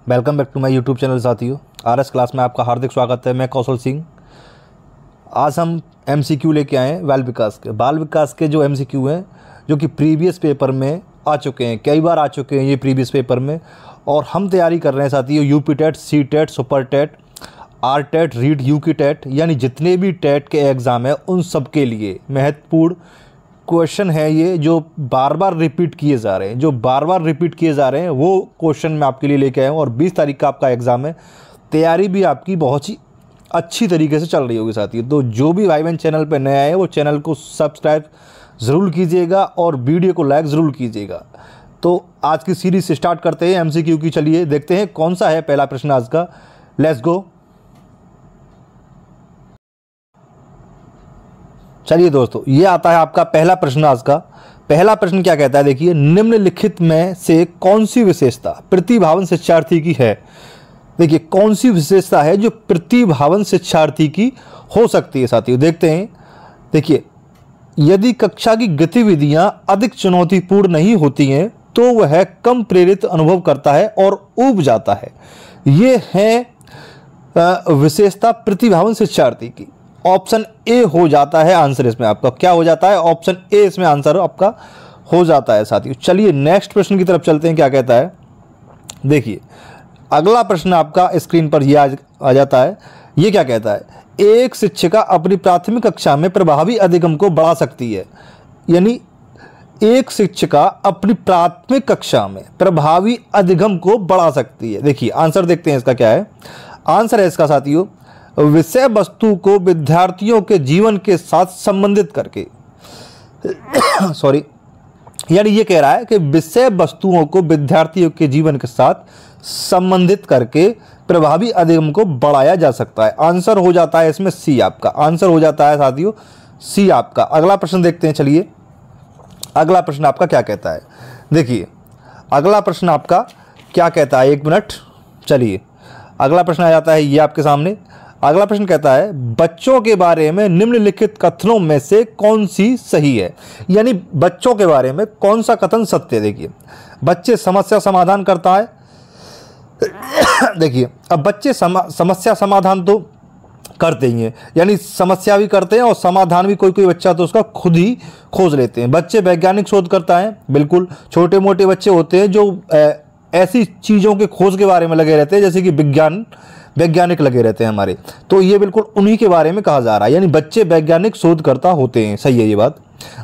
Welcome back to my YouTube channel साथियों। RS class में आपका हार्दिक स्वागत है। मैं कौशल सिंह। आज हम एमसीक्यू लेके आए हैं बाल विकास के जो एमसीक्यू हैं जो कि प्रीवियस पेपर में आ चुके हैं, कई बार आ चुके हैं ये प्रीवियस पेपर में। और हम तैयारी कर रहे हैं साथियों UP TET, C TET, super TET, R TET, रीड यूकी टेट, यानी जितने भी टेट के एग्ज़ाम हैं उन सब के लिए महत्वपूर्ण क्वेश्चन है ये, जो बार बार रिपीट किए जा रहे हैं। वो क्वेश्चन मैं आपके लिए लेके आया हूँ। और 20 तारीख का आपका एग्ज़ाम है। तैयारी भी आपकी बहुत ही अच्छी तरीके से चल रही होगी साथियों। तो जो भी भाई बहन चैनल पर नए आए वो चैनल को सब्सक्राइब ज़रूर कीजिएगा और वीडियो को लाइक ज़रूर कीजिएगा। तो आज की सीरीज स्टार्ट करते हैं एमसीक्यू की। चलिए देखते हैं कौन सा है पहला प्रश्न आज का। Let's go. चलिए दोस्तों, ये आता है आपका पहला प्रश्न। आज का पहला प्रश्न क्या कहता है, देखिए, निम्नलिखित में से कौन सी विशेषता प्रतिभावन शिक्षार्थी की है। देखिए, कौन सी विशेषता है जो प्रतिभावन शिक्षार्थी की हो सकती है साथियों। देखते हैं। देखिए, यदि कक्षा की गतिविधियां अधिक चुनौतीपूर्ण नहीं होती हैं तो वह कम प्रेरित अनुभव करता है और ऊब जाता है। ये है विशेषता प्रतिभावन शिक्षार्थी की। ऑप्शन ए हो जाता है आंसर इसमें आपका। क्या हो जाता है? ऑप्शन ए इसमें आंसर आपका हो जाता है साथियों। चलिए नेक्स्ट प्रश्न की तरफ चलते हैं। क्या कहता है, देखिए, अगला प्रश्न आपका स्क्रीन पर ये आ जाता है। ये क्या कहता है, एक शिक्षिका अपनी प्राथमिक कक्षा में प्रभावी अधिगम को बढ़ा सकती है। यानी एक शिक्षिका अपनी प्राथमिक कक्षा में प्रभावी अधिगम को बढ़ा सकती है। देखिए आंसर देखते हैं इसका क्या है। आंसर है इसका साथियों, विषय वस्तु को विद्यार्थियों के जीवन के साथ संबंधित करके यानी ये कह रहा है कि विषय वस्तुओं को विद्यार्थियों के जीवन के साथ संबंधित करके प्रभावी अधिगम को बढ़ाया जा सकता है। आंसर हो जाता है इसमें सी आपका। आंसर हो जाता है साथियों सी आपका। अगला प्रश्न देखते हैं। चलिए अगला प्रश्न आपका क्या कहता है। देखिए अगला प्रश्न आपका क्या कहता है, एक मिनट। चलिए अगला प्रश्न आ जाता है ये आपके सामने। अगला प्रश्न कहता है, बच्चों के बारे में निम्नलिखित कथनों में से कौन सी सही है। यानी बच्चों के बारे में कौन सा कथन सत्य है। देखिए, बच्चे समस्या समाधान करता है। देखिए, अब बच्चे समस्या समाधान तो करते ही हैं, यानी समस्या भी करते हैं और समाधान भी कोई बच्चा तो उसका खुद ही खोज लेते हैं। बच्चे वैज्ञानिक शोध करता है। बिल्कुल, छोटे मोटे बच्चे होते हैं जो ऐसी चीज़ों के खोज के बारे में लगे रहते हैं, जैसे कि वैज्ञानिक लगे रहते हैं हमारे। तो ये बिल्कुल उन्हीं के बारे में कहा जा रहा है, यानी बच्चे वैज्ञानिक शोधकर्ता होते हैं। सही है ये बात।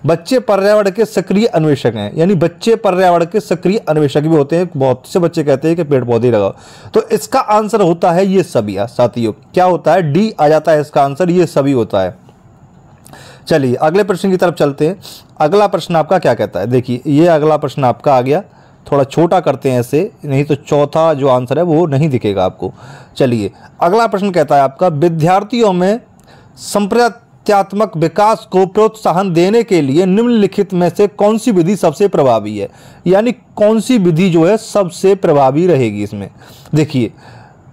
बच्चे पर्यावरण के सक्रिय अन्वेषक हैं, यानी बच्चे पर्यावरण के सक्रिय अन्वेषक भी होते हैं। बहुत से बच्चे कहते हैं कि पेड़ पौधे लगाओ। तो इसका आंसर होता है ये सभी साथियों। क्या होता है? डी आ जाता है इसका आंसर, ये सभी होता है। चलिए अगले प्रश्न की तरफ चलते हैं। अगला प्रश्न आपका क्या कहता है। देखिए ये अगला प्रश्न आपका आ गया। थोड़ा छोटा करते हैं ऐसे, नहीं तो चौथा जो आंसर है वो नहीं दिखेगा आपको। चलिए अगला प्रश्न कहता है आपका, विद्यार्थियों में संप्रत्यात्मक विकास को प्रोत्साहन देने के लिए निम्नलिखित में से कौन सी विधि सबसे प्रभावी है। यानी कौन सी विधि जो है सबसे प्रभावी रहेगी इसमें। देखिए,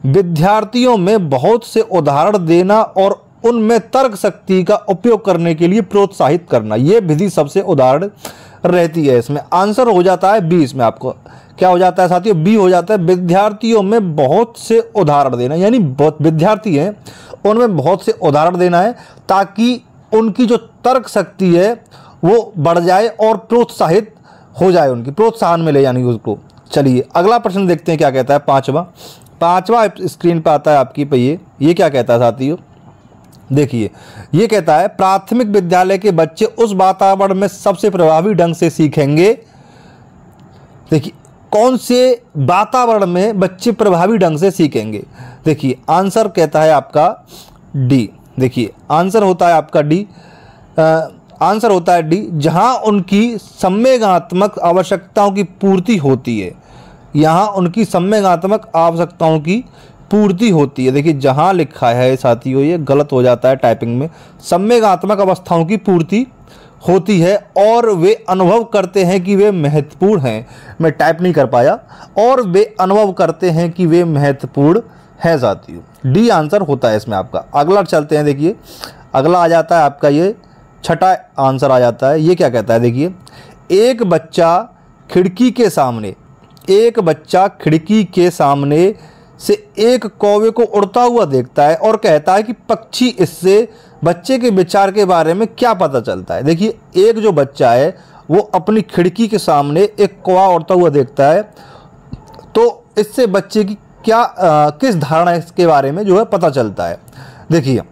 विद्यार्थियों में बहुत से उदाहरण देना और उनमें तर्क शक्ति का उपयोग करने के लिए प्रोत्साहित करना, यह विधि सबसे उदाहरण रहती है इसमें। आंसर हो जाता है बी इसमें आपको। क्या हो जाता है साथियों? बी हो जाता है। विद्यार्थियों में बहुत से उदाहरण देना, यानी बहुत विद्यार्थी हैं उनमें बहुत से उदाहरण देना है ताकि उनकी जो तर्क शक्ति है वो बढ़ जाए और प्रोत्साहित हो जाए, उनकी प्रोत्साहन मिले यानी उसको। चलिए अगला प्रश्न देखते हैं क्या कहता है। पांचवा स्क्रीन पर आता है आपकी पे। ये क्या कहता है साथियों। देखिए ये कहता है, प्राथमिक विद्यालय के बच्चे उस वातावरण में सबसे प्रभावी ढंग से सीखेंगे। देखिए कौन से वातावरण में बच्चे प्रभावी ढंग से सीखेंगे। देखिए आंसर कहता है आपका डी। देखिए आंसर होता है आपका डी। आंसर होता है डी, जहां उनकी संवेगात्मक आवश्यकताओं की पूर्ति होती है। यहाँ उनकी संवेगात्मक आवश्यकताओं की पूर्ति होती है। देखिए जहां लिखा है साथियों ये गलत हो जाता है टाइपिंग में। संवेगात्मक अवस्थाओं की पूर्ति होती है और वे अनुभव करते हैं कि वे महत्वपूर्ण हैं। मैं टाइप नहीं कर पाया। और वे अनुभव करते हैं कि वे महत्वपूर्ण है साथियों। डी आंसर होता है इसमें आपका। अगला चलते हैं। देखिए अगला आ जाता है आपका ये छठा आंसर आ जाता है। ये क्या कहता है, देखिए, एक बच्चा खिड़की के सामने एक बच्चा खिड़की के सामने से एक कौवे को उड़ता हुआ देखता है और कहता है कि पक्षी, इससे बच्चे के विचार के बारे में क्या पता चलता है। देखिए, एक जो बच्चा है वो अपनी खिड़की के सामने एक कौवा उड़ता हुआ देखता है, तो इससे बच्चे की क्या किस धारणा इसके बारे में जो है पता चलता है। देखिए,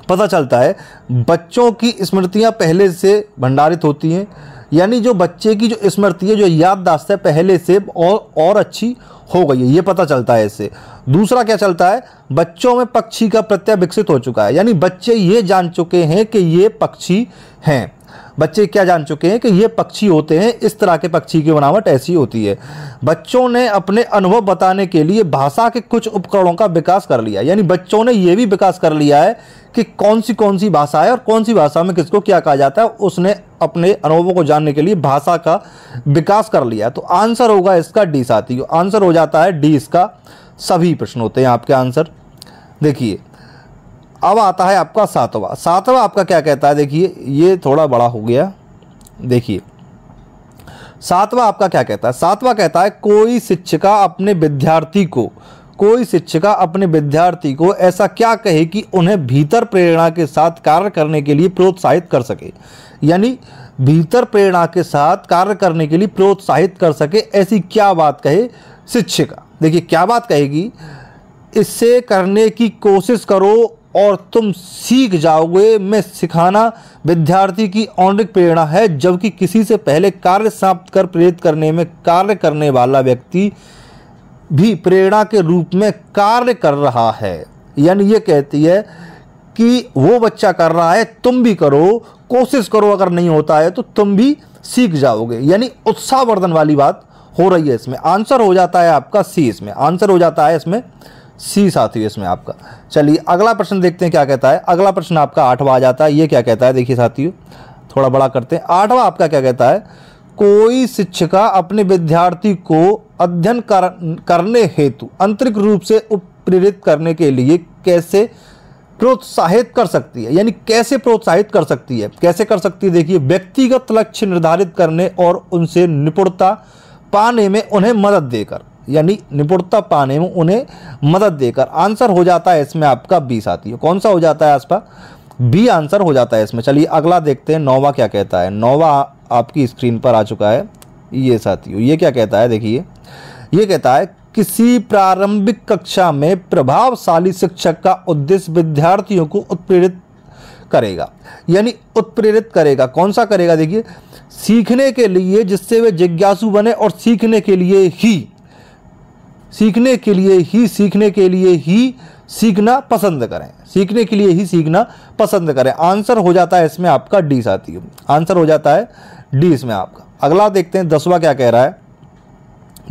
पता चलता है बच्चों की स्मृतियां पहले से भंडारित होती हैं, यानी जो बच्चे की जो स्मृति है, जो याददाश्त है, पहले से और अच्छी हो गई है, ये पता चलता है इससे। दूसरा क्या चलता है, बच्चों में पक्षी का प्रत्यय विकसित हो चुका है, यानी बच्चे ये जान चुके हैं कि ये पक्षी हैं। बच्चे क्या जान चुके हैं कि ये पक्षी होते हैं, इस तरह के पक्षी की बनावट ऐसी होती है। बच्चों ने अपने अनुभव बताने के लिए भाषा के कुछ उपकरणों का विकास कर लिया, यानी बच्चों ने ये भी विकास कर लिया है कि कौन सी भाषा है और कौन सी भाषा में किसको क्या कहा जाता है, उसने अपने अनुभवों को जानने के लिए भाषा का विकास कर लिया। तो आंसर होगा इसका डी साथियों, आंसर हो जाता है डी, इसका सभी प्रश्न होते हैं आपके आंसर। देखिए, अब आता है आपका सातवां आपका क्या कहता है। देखिए, ये थोड़ा बड़ा हो गया। देखिए, सातवां आपका क्या कहता है। सातवां कहता है कोई शिक्षिका अपने विद्यार्थी को ऐसा क्या कहे कि उन्हें भीतर प्रेरणा के साथ कार्य करने के लिए प्रोत्साहित कर सके, यानी भीतर प्रेरणा के साथ कार्य करने के लिए प्रोत्साहित कर सके, ऐसी क्या बात कहे शिक्षिका। देखिए, क्या बात कहेगी, इससे करने की कोशिश करो और तुम सीख जाओगे में सिखाना विद्यार्थी की औंधिक प्रेरणा है, जबकि किसी से पहले कार्य समाप्त कर प्रेरित करने में कार्य करने वाला व्यक्ति भी प्रेरणा के रूप में कार्य कर रहा है। यानी ये कहती है कि वो बच्चा कर रहा है, तुम भी करो, कोशिश करो, अगर नहीं होता है तो तुम भी सीख जाओगे, यानी उत्साहवर्धन वाली बात हो रही है इसमें। आंसर हो जाता है आपका सी, इसमें आंसर हो जाता है इसमें सी साथियों इसमें आपका। चलिए अगला प्रश्न देखते हैं क्या कहता है। अगला प्रश्न आपका 8वां आ जाता है। ये क्या कहता है, देखिए साथियों, थोड़ा बड़ा करते हैं। 8वां आपका क्या कहता है, कोई शिक्षिका अपने विद्यार्थी को अध्ययन करने हेतु आंतरिक रूप से उत्प्रेरित करने के लिए कैसे प्रोत्साहित कर सकती है, यानी कैसे प्रोत्साहित कर सकती है, कैसे कर सकती है। देखिए, व्यक्तिगत लक्ष्य निर्धारित करने और उनसे निपुणता पाने में उन्हें मदद देकर, यानी निपुणता पाने में उन्हें मदद देकर। आंसर हो जाता है इसमें आपका बी साथियों। कौन सा हो जाता है आपका, बी आंसर हो जाता है इसमें। चलिए अगला देखते हैं 9वां क्या कहता है। 9वां आपकी स्क्रीन पर आ चुका है ये साथियों। ये क्या कहता है, देखिए, ये कहता है किसी प्रारंभिक कक्षा में प्रभावशाली शिक्षक का उद्देश्य विद्यार्थियों को उत्प्रेरित करेगा, यानी उत्प्रेरित करेगा। कौन सा करेगा, देखिए, सीखने के लिए, जिससे वे जिज्ञासु बने और सीखने के लिए ही सीखना पसंद करें, सीखने के लिए ही सीखना पसंद करें। आंसर हो जाता है इसमें आपका डी साथियों, आंसर हो जाता है डी इसमें आपका। अगला देखते हैं 10वां क्या कह रहा है।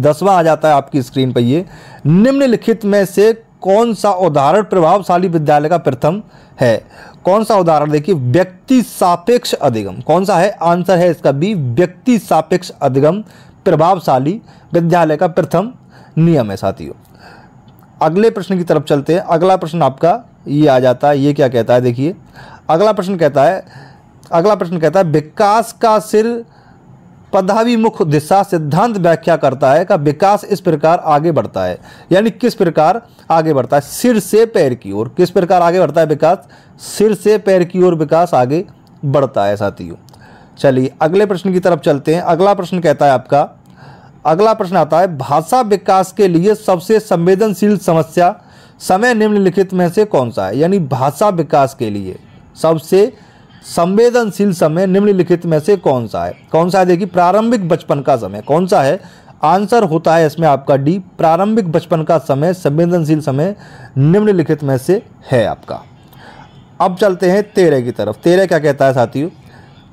10वां आ जाता है आपकी स्क्रीन पर। ये निम्नलिखित में से कौन सा उदाहरण प्रभावशाली विद्यालय का प्रथम है। कौन सा उदाहरण, देखिए, व्यक्ति सापेक्ष अधिगम। कौन सा है, आंसर है इसका बी, व्यक्ति सापेक्ष अधिगम प्रभावशाली विद्यालय का प्रथम नियम है साथियों। अगले प्रश्न की तरफ चलते हैं। अगला प्रश्न आपका ये आ जाता है। ये क्या कहता है, देखिए, अगला प्रश्न कहता है विकास का सिर पदाभिमुख दिशा सिद्धांत व्याख्या करता है का विकास इस प्रकार आगे बढ़ता है, यानी किस प्रकार आगे बढ़ता है, सिर से पैर की ओर। किस प्रकार आगे बढ़ता है विकास, सिर से पैर की ओर विकास आगे बढ़ता है साथियों। चलिए अगले प्रश्न की तरफ चलते हैं। अगला प्रश्न कहता है आपका, अगला प्रश्न आता है भाषा विकास के लिए सबसे संवेदनशील समय निम्नलिखित में से कौन सा है, यानी भाषा विकास के लिए सबसे संवेदनशील समय निम्नलिखित में से कौन सा है। कौन सा है, देखिए, प्रारंभिक बचपन का समय। कौन सा है, आंसर होता है इसमें आपका डी, प्रारंभिक बचपन का समय संवेदनशील समय निम्नलिखित में से है आपका। अब चलते हैं 13 की तरफ। 13 क्या कहता है साथियों,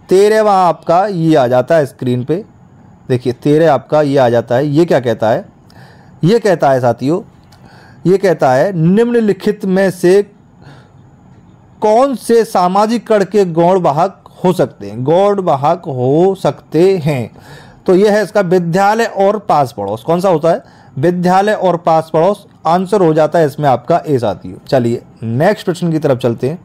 13वां आपका ये आ जाता है स्क्रीन पे। देखिए 13 आपका ये आ जाता है। ये क्या कहता है, ये कहता है साथियों, ये कहता है निम्नलिखित में से कौन से सामाजिक कण के गौणवाहक हो सकते हैं, गौणवाहक हो सकते हैं। तो यह है इसका विद्यालय और पास पड़ोस। कौन सा होता है, विद्यालय और पास पड़ोस। आंसर हो जाता है इसमें आपका ए साथियों। चलिए नेक्स्ट प्रश्न की तरफ चलते हैं।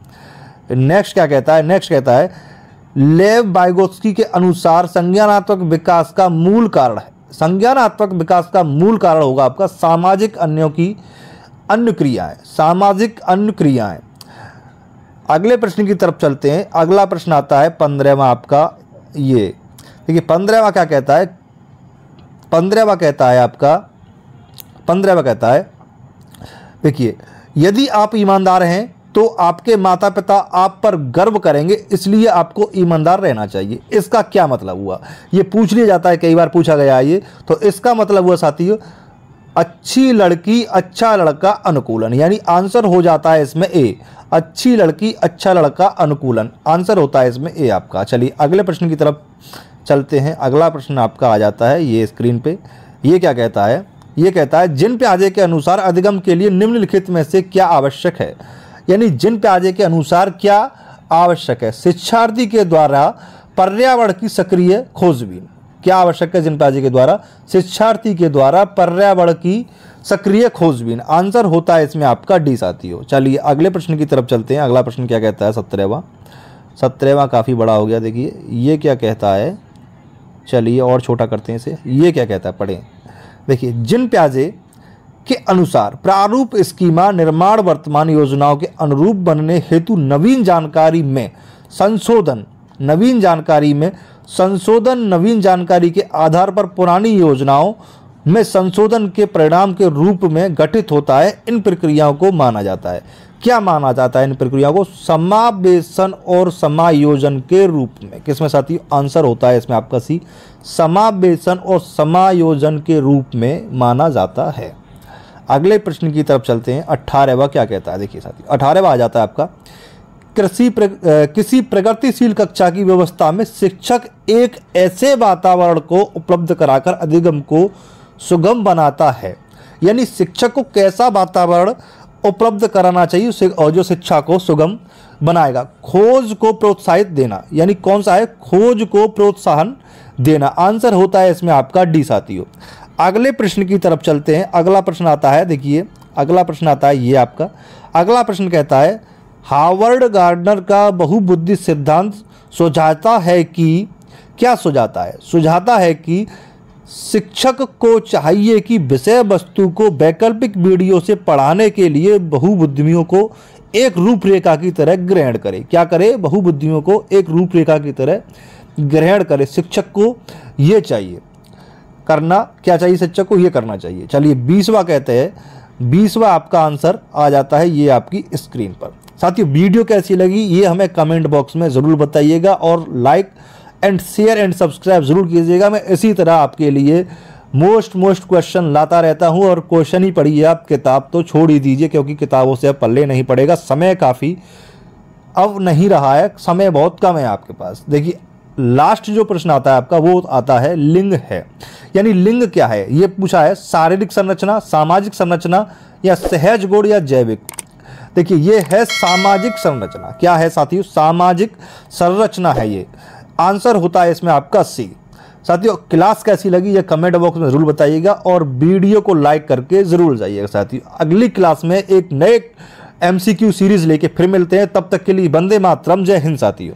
नेक्स्ट क्या कहता है, नेक्स्ट कहता है लेव वाइगोत्स्की के अनुसार संज्ञानात्मक विकास का मूल कारण है, संज्ञानात्मक विकास का मूल कारण होगा आपका सामाजिक अन्यों की अन्य क्रियाएं, सामाजिक अन्य क्रियाएं। अगले प्रश्न की तरफ चलते हैं। अगला प्रश्न आता है 15वां आपका, ये देखिए 15वां क्या कहता है। 15वां कहता है आपका, 15वां कहता है देखिए, यदि आप ईमानदार हैं तो आपके माता पिता आप पर गर्व करेंगे, इसलिए आपको ईमानदार रहना चाहिए। इसका क्या मतलब हुआ, ये पूछ लिया जाता है, कई बार पूछा गया है ये। तो इसका मतलब हुआ साथियों, अच्छी लड़की अच्छा लड़का अनुकूलन, यानी आंसर हो जाता है इसमें ए। अच्छी लड़की अच्छा लड़का अनुकूलन, आंसर होता है इसमें ए आपका। चलिए अगले प्रश्न की तरफ चलते हैं। अगला प्रश्न आपका आ जाता है ये स्क्रीन पे। ये क्या कहता है, ये कहता है जिन प्याजे के अनुसार अधिगम के लिए निम्नलिखित में से क्या आवश्यक है, यानी जिन प्याजे के अनुसार क्या आवश्यक है। शिक्षार्थी के द्वारा पर्यावरण की सक्रिय खोजबीन, क्या आवश्यक है जिन प्याजे के द्वारा, शिक्षार्थी के द्वारा पर्यावरण की सक्रिय खोजबीन, आंसर होता है इसमें आपका डी साथियों। चलिए अगले प्रश्न की तरफ चलते हैं। अगला प्रश्न क्या कहता है 17वां काफ़ी बड़ा हो गया। देखिए ये क्या कहता है, चलिए और छोटा करते हैं इसे। ये क्या कहता है, पढ़ें। देखिए जिन प्याजे के अनुसार प्रारूप स्कीमा निर्माण वर्तमान योजनाओं के अनुरूप बनने हेतु नवीन जानकारी में संशोधन, नवीन जानकारी के आधार पर पुरानी योजनाओं में संशोधन के परिणाम के रूप में गठित होता है, इन प्रक्रियाओं को माना जाता है। क्या माना जाता है इन प्रक्रियाओं को, समावेशन और समायोजन के रूप में। किसमें साथी, आंसर होता है इसमें आपका सी, समावेशन और समायोजन के रूप में माना जाता है। अगले प्रश्न की तरफ चलते हैं। 18वां क्या कहता है, देखिए साथी 18वां आ जाता है आपका, किसी प्रगतिशील कक्षा की व्यवस्था में शिक्षक एक ऐसे वातावरण को उपलब्ध कराकर अधिगम को सुगम बनाता है, यानी शिक्षक को कैसा वातावरण उपलब्ध कराना चाहिए और जो शिक्षा को सुगम बनाएगा। खोज को प्रोत्साहित देना, यानी कौन सा है, खोज को प्रोत्साहन देना, आंसर होता है इसमें आपका डी साथियों। अगले प्रश्न की तरफ चलते हैं। अगला प्रश्न आता है, देखिए अगला प्रश्न आता है ये आपका। अगला प्रश्न कहता है हार्वर्ड गार्डनर का बहुबुद्धि सिद्धांत सुझाता है कि, क्या सुझाता है, सुझाता है कि शिक्षक को चाहिए कि विषय वस्तु को वैकल्पिक वीडियो से पढ़ाने के लिए बहुबुद्धियों को एक रूपरेखा की तरह ग्रहण करे। क्या करे, बहुबुद्धियों को एक रूपरेखा की तरह ग्रहण करे। शिक्षक को ये चाहिए करना, क्या चाहिए शिक्षक को, ये करना चाहिए। चलिए 20वां कहते हैं, 20वां आपका आंसर आ जाता है ये आपकी स्क्रीन पर। साथियों वीडियो कैसी लगी ये हमें कमेंट बॉक्स में ज़रूर बताइएगा और like and share and subscribe ज़रूर कीजिएगा। मैं इसी तरह आपके लिए मोस्ट क्वेश्चन लाता रहता हूं, और क्वेश्चन ही पढ़िए आप, किताब तो छोड़ ही दीजिए क्योंकि किताबों से अब पल्ले नहीं पड़ेगा। समय काफ़ी अब नहीं रहा है, समय बहुत कम है आपके पास। देखिए लास्ट जो प्रश्न आता है आपका वो आता है लिंग है, यानी लिंग क्या है ये पूछा है, शारीरिक संरचना, सामाजिक संरचना या सहज गुण या जैविक। देखिए ये है सामाजिक संरचना। क्या है साथियों, सामाजिक संरचना है ये, आंसर होता है इसमें आपका सी। साथियों क्लास कैसी लगी ये कमेंट बॉक्स में ज़रूर बताइएगा और वीडियो को लाइक करके ज़रूर जाइएगा। साथियों अगली क्लास में एक नए MCQ सीरीज़ लेके फिर मिलते हैं, तब तक के लिए वंदे मातरम, जय हिंद साथियों।